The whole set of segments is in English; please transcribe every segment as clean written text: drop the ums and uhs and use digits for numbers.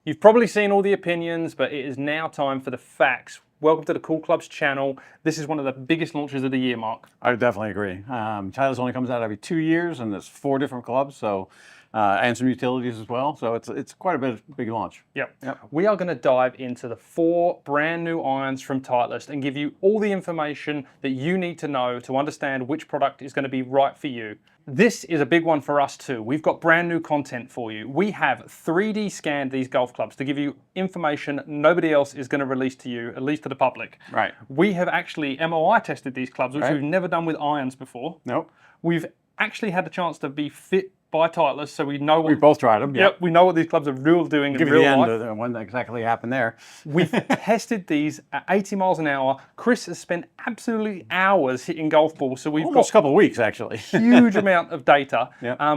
You've probably seen all the opinions, but it is now time for the facts. Welcome to the CoolClubs channel. This is one of the biggest launches of the year, Mark. I definitely agree. Titleist only comes out every 2 years, and there's 4 different clubs, so and some utilities as well. So it's quite a big launch. Yep. We are going to dive into the 4 brand new irons from Titleist and give you all the information that you need to know to understand which product is going to be right for you. This is a big one for us too. We've got brand new content for you. We have 3D scanned these golf clubs to give you information nobody else is going to release to you, at least to the public. Right. We have actually MOI tested these clubs, which we've never done with irons before. Nope. We've actually had the chance to be fit by Titleist, so we know what we've both tried them. Yep, we know what these clubs are real doing in real life. Give you the end of when exactly happened there. We've tested these at 80 miles an hour. Chris has spent absolutely hours hitting golf balls, so we've almost a couple of weeks actually. Huge amount of data,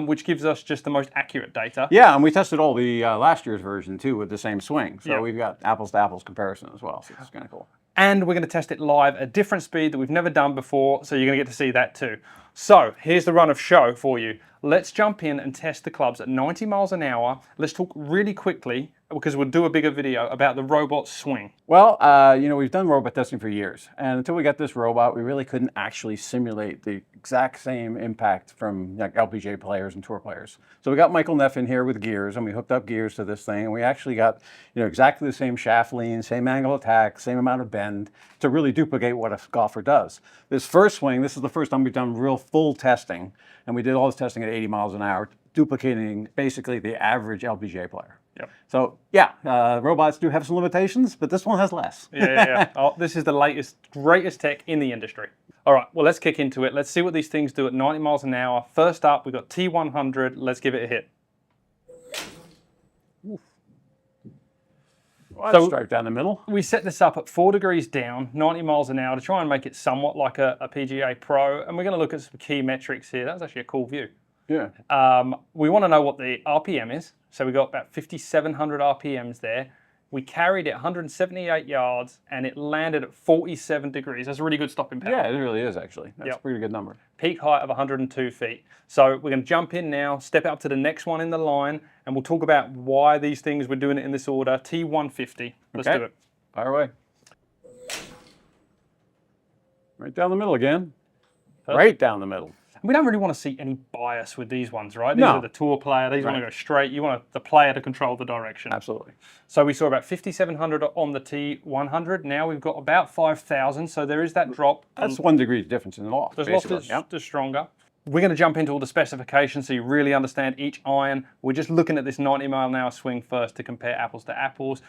which gives us just the most accurate data. Yeah, and we tested all the last year's version too with the same swing, so we've got apples to apples comparison as well. So it's kind of cool. And we're going to test it live at a different speed that we've never done before, so you're going to get to see that too. So here's the run of show for you. Let's jump in and test the clubs at 90 miles an hour. Let's talk really quickly, because we'll do a bigger video about the robot swing. Well, we've done robot testing for years, and until we got this robot, we really couldn't actually simulate the exact same impact from like LPGA players and tour players. So we got Michael Neff in here with gears, and we hooked up gears to this thing, and we actually got exactly the same shaft lean, same angle of attack, same amount of bend to really duplicate what a golfer does. This first swing, this is the first time we've done real full testing, and we did all this testing at 80 miles an hour, duplicating basically the average LPGA player. Yep. So yeah, robots do have some limitations, but this one has less. Yeah. Oh, this is the latest, greatest tech in the industry. All right, well, let's kick into it. Let's see what these things do at 90 miles an hour. First up, we've got T100. Let's give it a hit. Well, so straight down the middle. We set this up at 4 degrees down, 90 miles an hour to try and make it somewhat like a PGA Pro. And we're going to look at some key metrics here. That's actually a cool view. Yeah. We want to know what the RPM is. So we got about 5,700 RPMs there. We carried it 178 yards and it landed at 47 degrees. That's a really good stopping power. Yeah, it really is actually. That's a pretty good number. Peak height of 102 feet. So we're going to jump in now, step up to the next one in the line, and we'll talk about why these things, we're doing it in this order. T150. Let's do it. Fire away. Right down the middle again. Perfect. Right down the middle. We don't really want to see any bias with these ones, right? These are the tour player. These want to go straight. You want the player to control the direction. Absolutely. So we saw about 5,700 on the T100. Now we've got about 5,000. So there is that drop. That's 1 degree difference in the loft. The loft is stronger. We're going to jump into all the specifications so you really understand each iron. We're just looking at this 90 mile an hour swing first to compare apples to apples.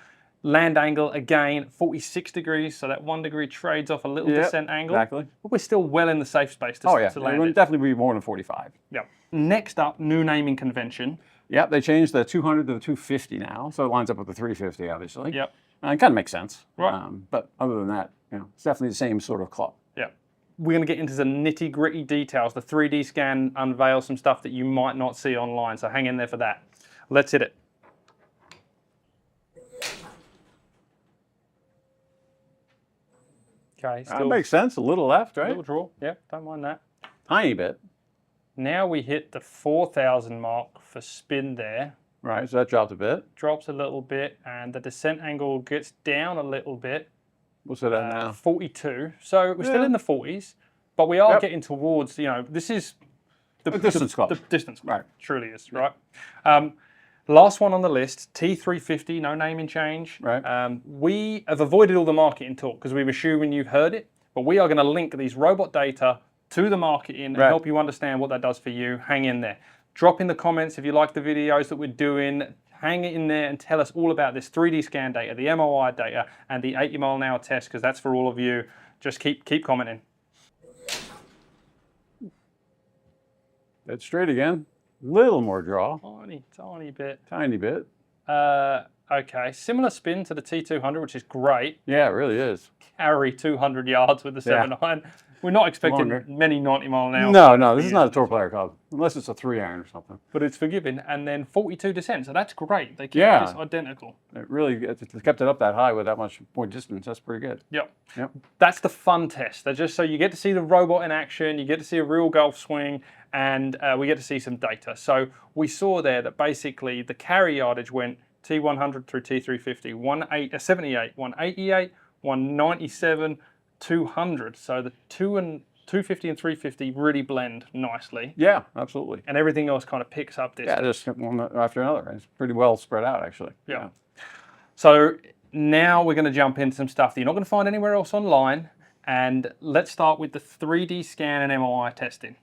Land angle, again, 46 degrees, so that 1 degree trades off a little descent angle. Exactly. But we're still well in the safe space to land it would definitely be more than 45. Yeah. Next up, new naming convention. Yep, they changed the 200 to the 250 now, so it lines up with the 350, obviously. Yep. It kind of makes sense. Right. But other than that, it's definitely the same sort of club. Yeah. We're going to get into the nitty-gritty details. The 3D scan unveils some stuff that you might not see online, so hang in there for that. Let's hit it. Okay, that makes sense. A little left, right? A little draw. Yeah, don't mind that. Tiny bit. Now we hit the 4,000 mark for spin there. Right, so that dropped a bit. Drops a little bit, and the descent angle gets down a little bit. What's it at now? 42. So we're still in the 40s, but we are getting towards, this is the distance club. The distance club. Right. Truly is, right? Last one on the list, T350, no naming change. Right. We have avoided all the marketing talk because we're assuming you've heard it, but we are going to link these robot data to the marketing and help you understand what that does for you. Hang in there. Drop in the comments if you like the videos that we're doing. Hang in there and tell us all about this 3D scan data, the MOI data, and the 80 mile an hour test, because that's for all of you. Just keep commenting. Dead straight again. Little more draw. Tiny bit. Tiny bit. Okay, similar spin to the T200, which is great. Yeah, it really is. Carry 200 yards with the 7-iron. We're not expecting many 90 mile an hour. No, this is not a tour player club, unless it's a 3-iron or something. But it's forgiving, and then 42 descent, so that's great. They keep this identical. It really kept it up that high with that much more distance. That's pretty good. Yep. That's the fun test. They're just so you get to see the robot in action, you get to see a real golf swing, and we get to see some data. So we saw there that basically the carry yardage went T100 through T350, 78, 188, 197, 200. So the 250 and 350 really blend nicely. Yeah, absolutely. And everything else kind of picks up distance. Yeah, just one after another. It's pretty well spread out, actually. Yeah. So now we're going to jump into some stuff that you're not going to find anywhere else online. And let's start with the 3D scan and MOI testing.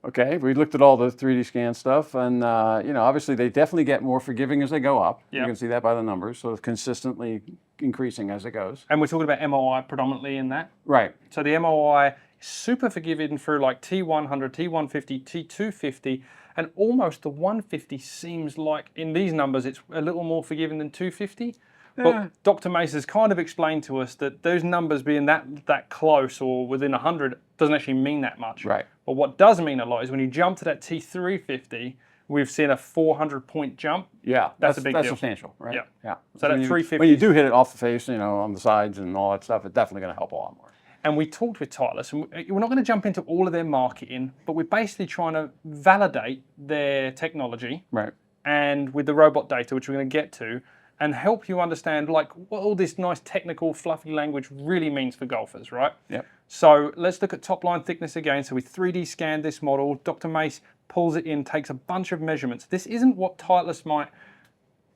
Okay, we looked at all the 3D scan stuff, and obviously they definitely get more forgiving as they go up. Yep. You can see that by the numbers, so it's consistently increasing as it goes. And we're talking about MOI predominantly in that. Right. So the MOI is super forgiving through like T100, T150, T250, and almost the 150 seems like in these numbers it's a little more forgiving than 250. But Dr. Mace has kind of explained to us that those numbers being that close or within 100 doesn't actually mean that much. Right. But what does mean a lot is when you jump to that T350, we've seen a 400-point jump. Yeah, that's a big deal. That's substantial, right? Yeah. Yeah. So that 350. When you do hit it off the face, on the sides and all that stuff, it's definitely going to help a lot more. And we talked with Titleist, and we're not going to jump into all of their marketing, but we're basically trying to validate their technology. Right. And with the robot data, which we're going to get to, and help you understand like what all this nice technical fluffy language really means for golfers, right? Yep. So let's look at top line thickness again. So we 3D scanned this model. Dr. Mace pulls it in, takes a bunch of measurements. This isn't what Titleist might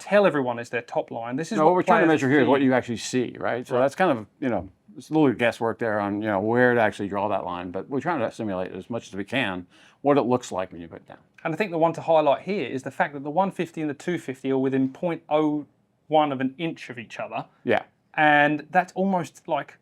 tell everyone is their top line. This is what we're trying to measure here is see. what you actually see, right? So that's kind of, it's a little guesswork there on, where to actually draw that line, but we're trying to simulate as much as we can what it looks like when you put it down. And I think the one to highlight here is the fact that the 150 and the 250 are within 0.01 of an inch of each other. Yeah. And that's almost like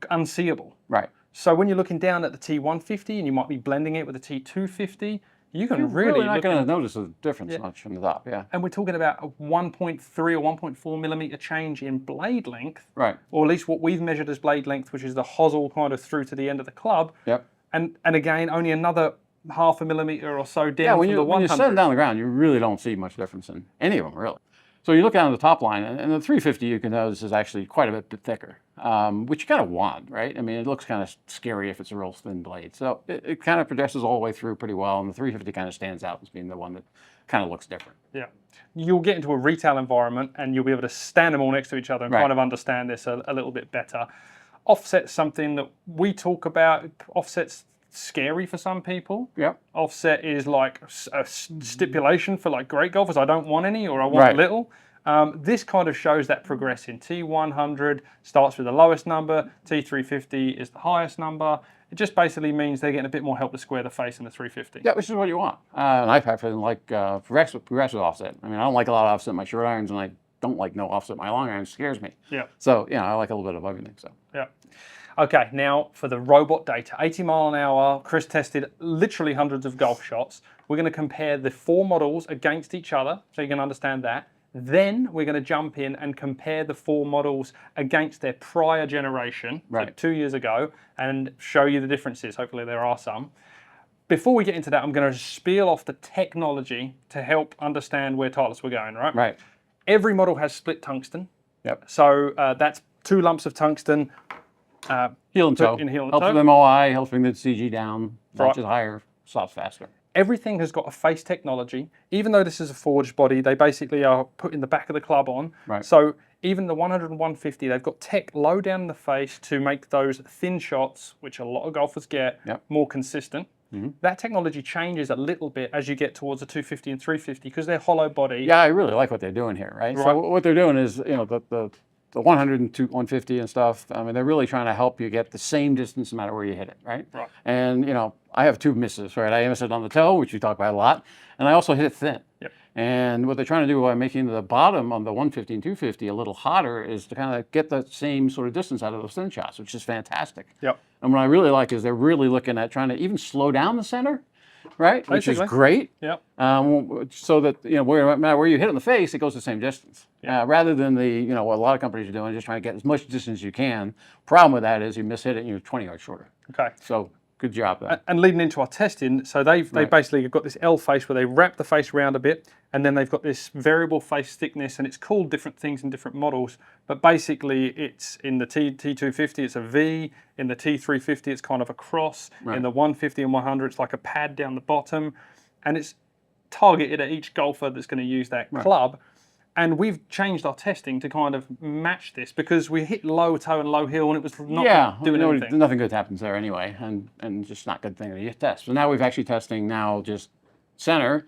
unseeable. Right. So when you're looking down at the T150 and you might be blending it with the T250, you can You're really not going to notice a difference much from the top, yeah. And we're talking about a 1.3 or 1.4 millimeter change in blade length. Right. Or at least what we've measured as blade length, which is the hosel kind of through to the end of the club. Yep. And again, only another half a millimeter or so down from the 100. When you set it down on the ground, you really don't see much difference in any of them, really. So you look down at the top line, and the 350 you can notice is actually quite a bit thicker, which you kind of want, right? I mean, it looks kind of scary if it's a real thin blade. So it kind of progresses all the way through pretty well, and the 350 kind of stands out as being the one that kind of looks different. Yeah. You'll get into a retail environment, and you'll be able to stand them all next to each other and kind of understand this a little bit better. Offset's something that we talk about. Offset's scary for some people. Yep. Offset is like a stipulation for like great golfers. I don't want any, or I want little. This kind of shows that progressing. T100 starts with the lowest number. T350 is the highest number. It just basically means they're getting a bit more help to square the face in the 350. Yeah, which is what you want. And I prefer like progressive offset. I mean, I don't like a lot of offset in my short irons, and I don't like no offset in my long irons. It scares me. Yeah. So, I like a little bit of everything. So. Yeah. Okay, now for the robot data, 80 mile an hour. Chris tested literally hundreds of golf shots. We're going to compare the four models against each other, so you can understand that. Then we're going to jump in and compare the four models against their prior generation, like 2 years ago, and show you the differences. Hopefully there are some. Before we get into that, I'm going to spiel off the technology to help understand where Titleist we're going, right? Right. Every model has split tungsten. Yep. So that's 2 lumps of tungsten. Heel and toe. Helps with MOI, helps bring the CG down, notches higher, stops faster. Everything has got a face technology. Even though this is a forged body, they basically are putting the back of the club on. Right. So even the 100 and 150, they've got tech low down in the face to make those thin shots, which a lot of golfers get, more consistent. Mm-hmm. That technology changes a little bit as you get towards the 250 and 350 because they're hollow body. Yeah, I really like what they're doing here, right? So what they're doing is, the 100 and 150 and stuff, I mean, they're really trying to help you get the same distance no matter where you hit it, right? Right. And, I have 2 misses, right? I miss it on the toe, which we talk about a lot, and I also hit it thin. Yep. And what they're trying to do by making the bottom on the 150 and 250 a little hotter is to kind of get the same sort of distance out of those thin shots, which is fantastic. Yep. And what I really like is they're really looking at trying to even slow down the center, right? Which is great. Yep. So that, no matter where you hit in the face, it goes the same distance. Rather than what a lot of companies are doing, just trying to get as much distance as you can. Problem with that is you miss hit it and you're 20 yards shorter. Okay. So good job there. And leading into our testing, so they basically have got this L face where they wrap the face around a bit, and then they've got this variable face thickness, and it's called different things in different models. But basically, it's in the T250, it's a V. In the T350, it's kind of a cross. In the 150 and 100, it's like a pad down the bottom, and it's targeted at each golfer that's going to use that club. And we've changed our testing to kind of match this because we hit low toe and low heel and it was not doing anything. Nothing good happens there anyway, and just not good thing to test. So now we've actually testing now just center,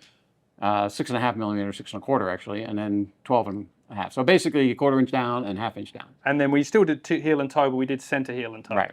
6.5 millimeters, 6.25 actually, and then 12.5. So basically a 1/4 inch down and 1/2 inch down. And then we still did heel and toe, but we did center heel and toe. Right.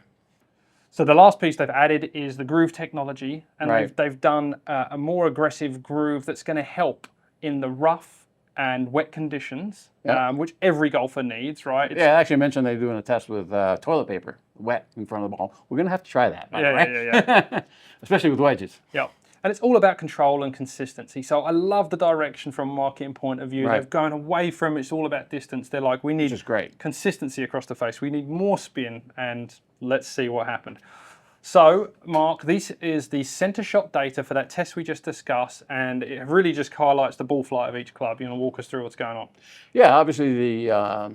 So the last piece they've added is the groove technology, and right. they've done a more aggressive groove that's going to help in the rough and wet conditions, which every golfer needs, right? Yeah, I actually mentioned they're doing a test with toilet paper, wet in front of the ball. We're going to have to try that, by the way. Yeah. Especially with wedges. Yeah. And it's all about control and consistency. So I love the direction from a marketing point of view. Right. They've gone away from it's all about distance. They're like, we need consistency across the face. We need more spin, and let's see what happened. So, Mark, this is the center shot data for that test we just discussed, and it really just highlights the ball flight of each club. You want to walk us through what's going on? Yeah, obviously the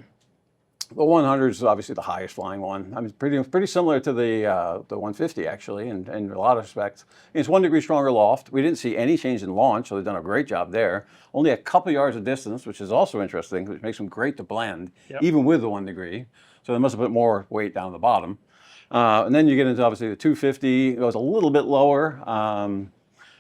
100 is obviously the highest flying one. I mean, pretty similar to the 150 actually, in a lot of respects. It's 1 degree stronger loft. We didn't see any change in launch, so they've done a great job there. Only a couple yards of distance, which is also interesting, which makes them great to blend, even with the 1 degree. So they must have put more weight down the bottom. And then you get into obviously the 250. It goes a little bit lower,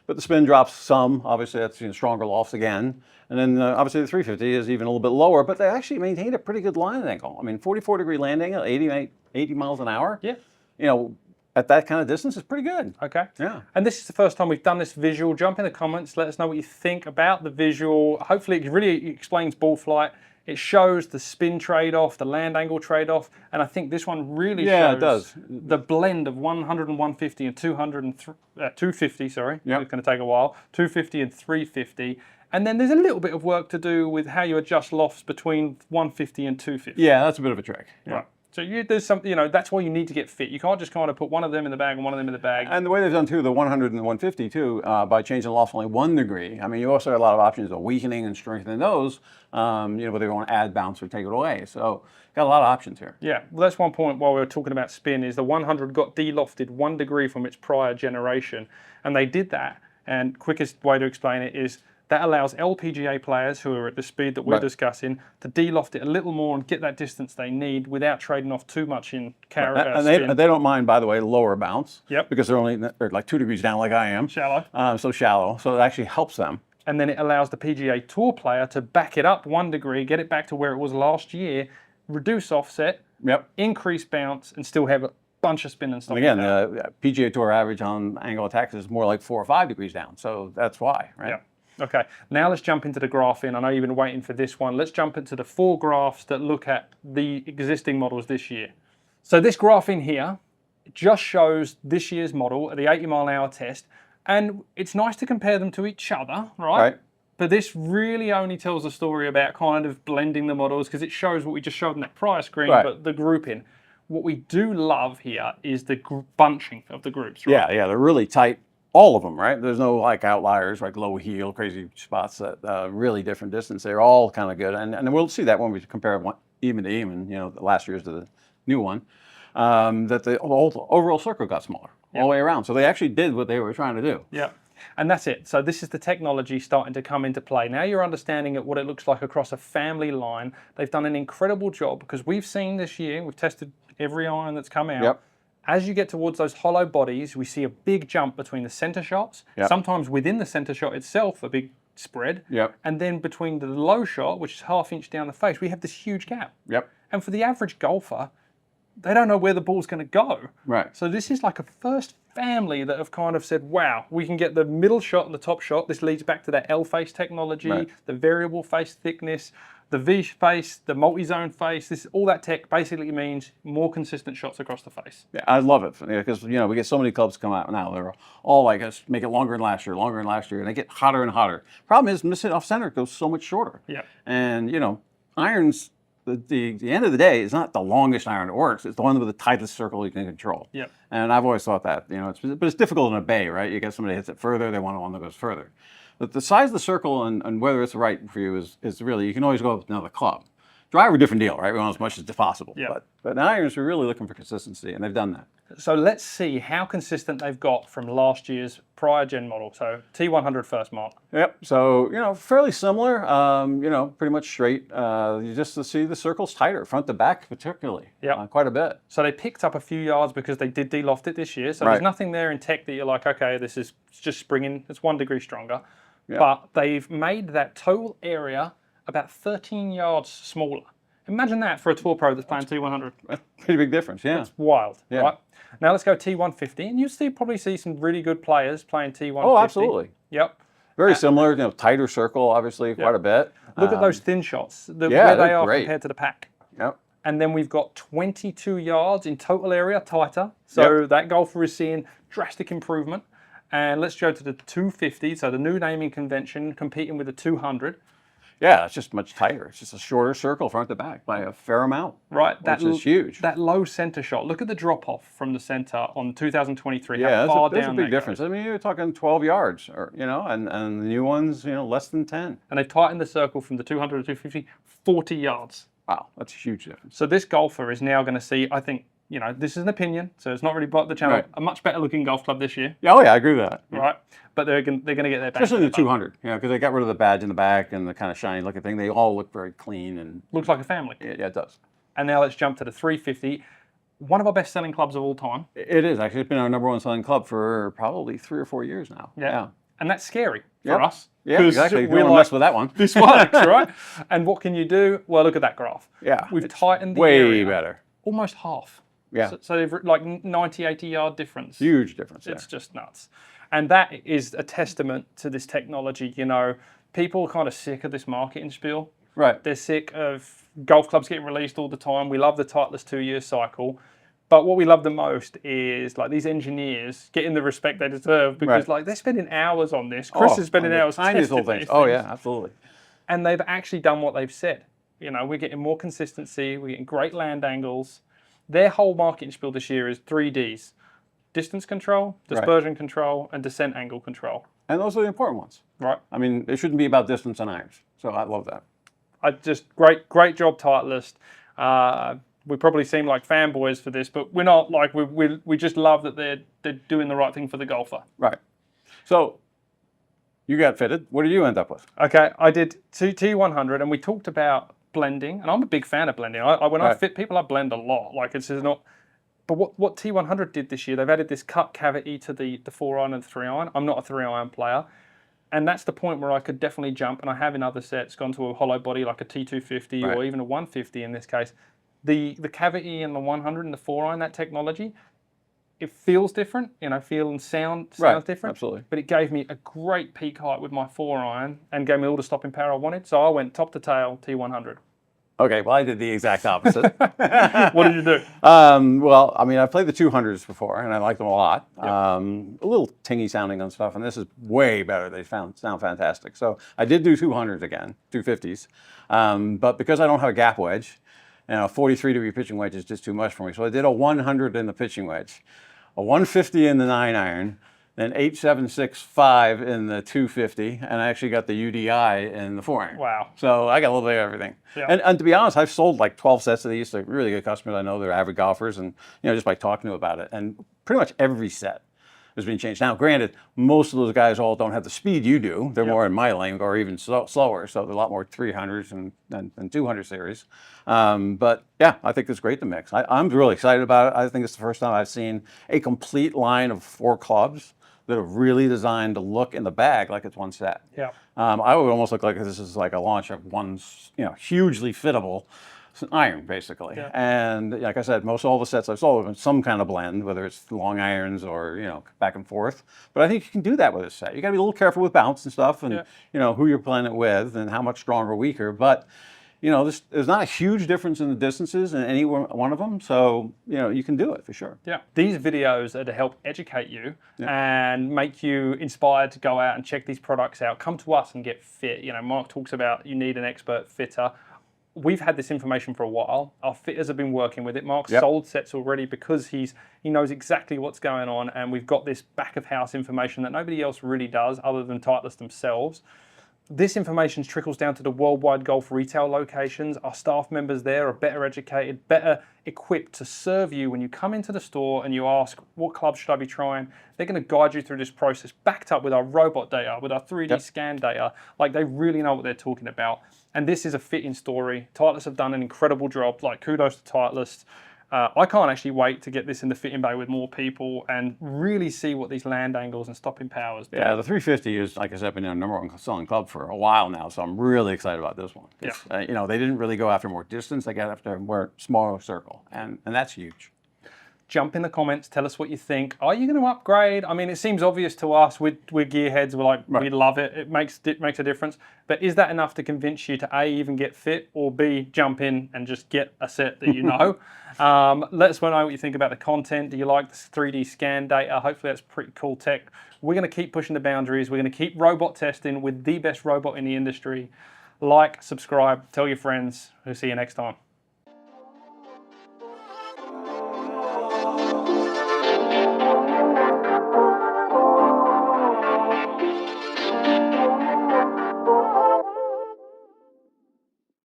but the spin drops some. Obviously, that's stronger lofts again. And then obviously the 350 is even a little bit lower, but they actually maintained a pretty good landing angle. I mean, 44 degree landing at 80 miles an hour. Yeah. You know, at that kind of distance is pretty good. Okay. Yeah. And this is the first time we've done this visual. Jump in the comments. Let us know what you think about the visual. Hopefully, it really explains ball flight. It shows the spin trade-off, the land angle trade-off, and I think this one really shows the blend of 100 and 150 and 250, sorry, it's going to take a while, 250 and 350. And then there's a little bit of work to do with how you adjust lofts between 150 and 250. Yeah, that's a bit of a trick. Yeah. Right. So there's something, you know, that's why you need to get fit. You can't just kind of put one of them in the bag and one of them in the bag. And the way they've done too, the 100 and the 150 too, by changing the loft only 1 degree. I mean, you also have a lot of options of weakening and strengthening those, you know, whether you want to add bounce or take it away. So got a lot of options here. Yeah, well, that's one point while we were talking about spin is the 100 got de-lofted 1 degree from its prior generation. And they did that, and quickest way to explain it is that allows LPGA players who are at the speed that we're discussing to de-loft it a little more and get that distance they need without trading off too much in spin. And they don't mind, by the way, lower bounce. Yep. Because they're like 2 degrees down like I am. Shallow. So shallow. So it actually helps them. And then it allows the PGA Tour player to back it up 1 degree, get it back to where it was last year, reduce offset, increase bounce, and still have a bunch of spin and stuff. And again, the PGA Tour average on angle attacks is more like 4 or 5 degrees down. So that's why, right? Yeah. Okay, now let's jump into the graphing. I know you've been waiting for this one. Let's jump into the 4 graphs that look at the existing models this year. So this graph in here just shows this year's model at the 80-mile-an-hour test, and it's nice to compare them to each other, right? But this really only tells a story about kind of blending the models because it shows what we just showed in that prior screen, but the grouping. What we do love here is the bunching of the groups, right? Yeah, they're really tight. All of them, right? There's no like outliers, like low heel, crazy spots that really different distance. They're all kind of good, and we'll see that when we compare one even to even. You know, the last year's to the new one, that the overall circle got smaller all the way around. So they actually did what they were trying to do. Yeah, and that's it. So this is the technology starting to come into play. Now you're understanding what it looks like across a family line. They've done an incredible job because we've seen this year. We've tested every iron that's come out. As you get towards those hollow bodies, we see a big jump between the center shots, sometimes within the center shot itself, a big spread, and then between the low shot, which is 1/2 inch down the face, we have this huge gap. And for the average golfer, they don't know where the ball's going to go. So this is like a first family that have kind of said, wow, we can get the middle shot and the top shot. This leads back to that L face technology, the variable face thickness, the V face, the multi-zone face, all that tech basically means more consistent shots across the face. Yeah, I love it because you know we get so many clubs come out now. They're all like us, make it longer than last year, and they get hotter and hotter. Problem is, missing off center goes so much shorter. And you know, irons. The end of the day is not the longest iron that works. It's the one with the tightest circle you can control. And I've always thought that, you know, but it's difficult in a bay, right? You get somebody hits it further, they want one that goes further. But the size of the circle and whether it's right for you is really, you can always go with another club. Driver, different deal, right? We want as much as possible. Yeah. But irons, we're really looking for consistency, and they've done that. So let's see how consistent they've got from last year's prior gen model. So T100 first, Mark. Yep. So, fairly similar, pretty much straight. You just see the circles tighter, front to back particularly, quite a bit. So they picked up a few yards because they did de-loft it this year. So there's nothing there in tech that you're like, okay, this is just springing. It's 1 degree stronger. Yep. But they've made that total area about 13 yards smaller. Imagine that for a tour pro that's playing T100. That's a pretty big difference, yeah. It's wild, right? Now let's go T150, and you'll probably see some really good players playing T150. Oh, absolutely. Yep. Very similar, tighter circle, obviously, quite a bit. Look at those thin shots, where they are great. compared to the pack. Yep. And then we've got 22 yards in total area, tighter. So that golfer is seeing drastic improvement. And let's go to the 250, so the new naming convention, competing with the 200. Yeah, it's just much tighter. It's just a shorter circle front to back by a fair amount. Right, which is huge. That low center shot. Look at the drop off from the center on 2023. Yeah, how far that's down a big difference. Goes. I mean, you're talking 12 yards, or and the new ones, less than 10. And they've tightened the circle from the 200 to 250, 40 yards. Wow, that's a huge difference. So this golfer is now going to see, I think, this is an opinion, so it's not really about the channel. A much better looking golf club this year. Yeah, I agree with that. Right, but they're going to get their back. Especially the 200, because they got rid of the badge in the back and the kind of shiny looking thing. They all look very clean and looks like a family. Yeah, it does. And now let's jump to the 350. One of our best selling clubs of all time. It is actually. It's been our #1 selling club for probably 3 or 4 years now. Yeah. And that's scary for us. Yeah, exactly. We don't mess with that one. This works, right? And what can you do? Well, look at that graph. Yeah. We've tightened the way area. Better. Almost half. Yeah. So they've like 90, 80 yard difference. Huge difference there. It's just nuts. And that is a testament to this technology. People are kind of sick of this marketing spiel. Right. They're sick of golf clubs getting released all the time. We love the Titleist 2-year cycle. But what we love the most is these engineers getting the respect they deserve because they're spending hours on this. Chris is spending hours testing these things. Oh yeah, absolutely. And they've actually done what they've said. We're getting more consistency. We're getting great land angles. Their whole marketing spiel this year is 3 Ds. Distance control, dispersion control, and descent angle control. And those are the important ones. Right. I mean, it shouldn't be about distance and irons. So I love that. Great job, Titleist. We probably seem like fanboys for this, but we're not. We just love that they're doing the right thing for the golfer. Right. So you got fitted. What did you end up with? Okay, I did T100, and we talked about blending, and I'm a big fan of blending. When I fit people, I blend a lot. It's just not. But what T100 did this year, they've added this cut cavity to the 4-iron and the 3-iron. I'm not a 3-iron player. And that's the point where I could definitely jump, and I have in other sets gone to a hollow body like a T250 or even a 150 in this case. The cavity in the 100 and the 4-iron, that technology, it feels different, feel and sounds different. Absolutely. But it gave me a great peak height with my 4-iron and gave me all the stopping power I wanted. So I went top to tail T100. Okay, well, I did the exact opposite. What did you do? Well, I mean, I've played the 200s before, and I like them a lot. Yep. A little tingy sounding on stuff, and this is way better. They sound fantastic. So I did do 200s again, 250s. But because I don't have a gap wedge, and a 43-degree pitching wedge is just too much for me. So I did a 100 in the pitching wedge, a 150 in the 9-iron, then 8.765 in the 250, and I actually got the UDI in the 4-iron. Wow. So I got a little bit of everything. Yeah. And to be honest, I've sold like 12 sets of these to really good customers. I know they're avid golfers, and just by talking to them about it. And pretty much every set has been changed. Now, granted, most of those guys all don't have the speed you do. They're more in my lane or even slower. So they're a lot more 300s and 200 series. But yeah, I think it's great to mix. I'm really excited about it. I think it's the first time I've seen a complete line of 4 clubs that are really designed to look in the bag like it's one set. Yeah. I would almost look like this is like a launch of one, hugely fittable iron, basically. Yeah. And like I said, most all the sets I've sold have been some kind of blend, whether it's long irons or, back and forth. But I think you can do that with this set. You gotta be a little careful with bounce and stuff and, who you're playing it with and how much stronger or weaker. But, there's not a huge difference in the distances in any one of them. So, you can do it for sure. Yeah. These videos are to help educate you and make you inspired to go out and check these products out. Come to us and get fit. Mark talks about you need an expert fitter. We've had this information for a while. Our fitters have been working with it. Mark's sold sets already because he knows exactly what's going on, and we've got this back of house information that nobody else really does other than Titleist themselves. This information trickles down to the worldwide golf retail locations. Our staff members there are better educated, better equipped to serve you when you come into the store and you ask, what club should I be trying? They're going to guide you through this process, backed up with our robot data, with our 3D scan data. Like, they really know what they're talking about. And this is a fitting story. Titleist have done an incredible job. Like, kudos to Titleist. I can't actually wait to get this in the fitting bay with more people and really see what these land angles and stopping powers do. Yeah, the 350 is, like I said, been our #1 selling club for a while now, so I'm really excited about this one. You know, they didn't really go after more distance; they got after a more smaller circle, and that's huge. Jump in the comments, tell us what you think. Are you going to upgrade? I mean, it seems obvious to us. We're gearheads. We're like, we love it. It makes a difference. But is that enough to convince you to A, even get fit, or B, jump in and just get a set that you know? Let us know what you think about the content. Do you like the 3D scan data? Hopefully that's pretty cool tech. We're going to keep pushing the boundaries. We're going to keep robot testing with the best robot in the industry. Like, subscribe, tell your friends. We'll see you next time.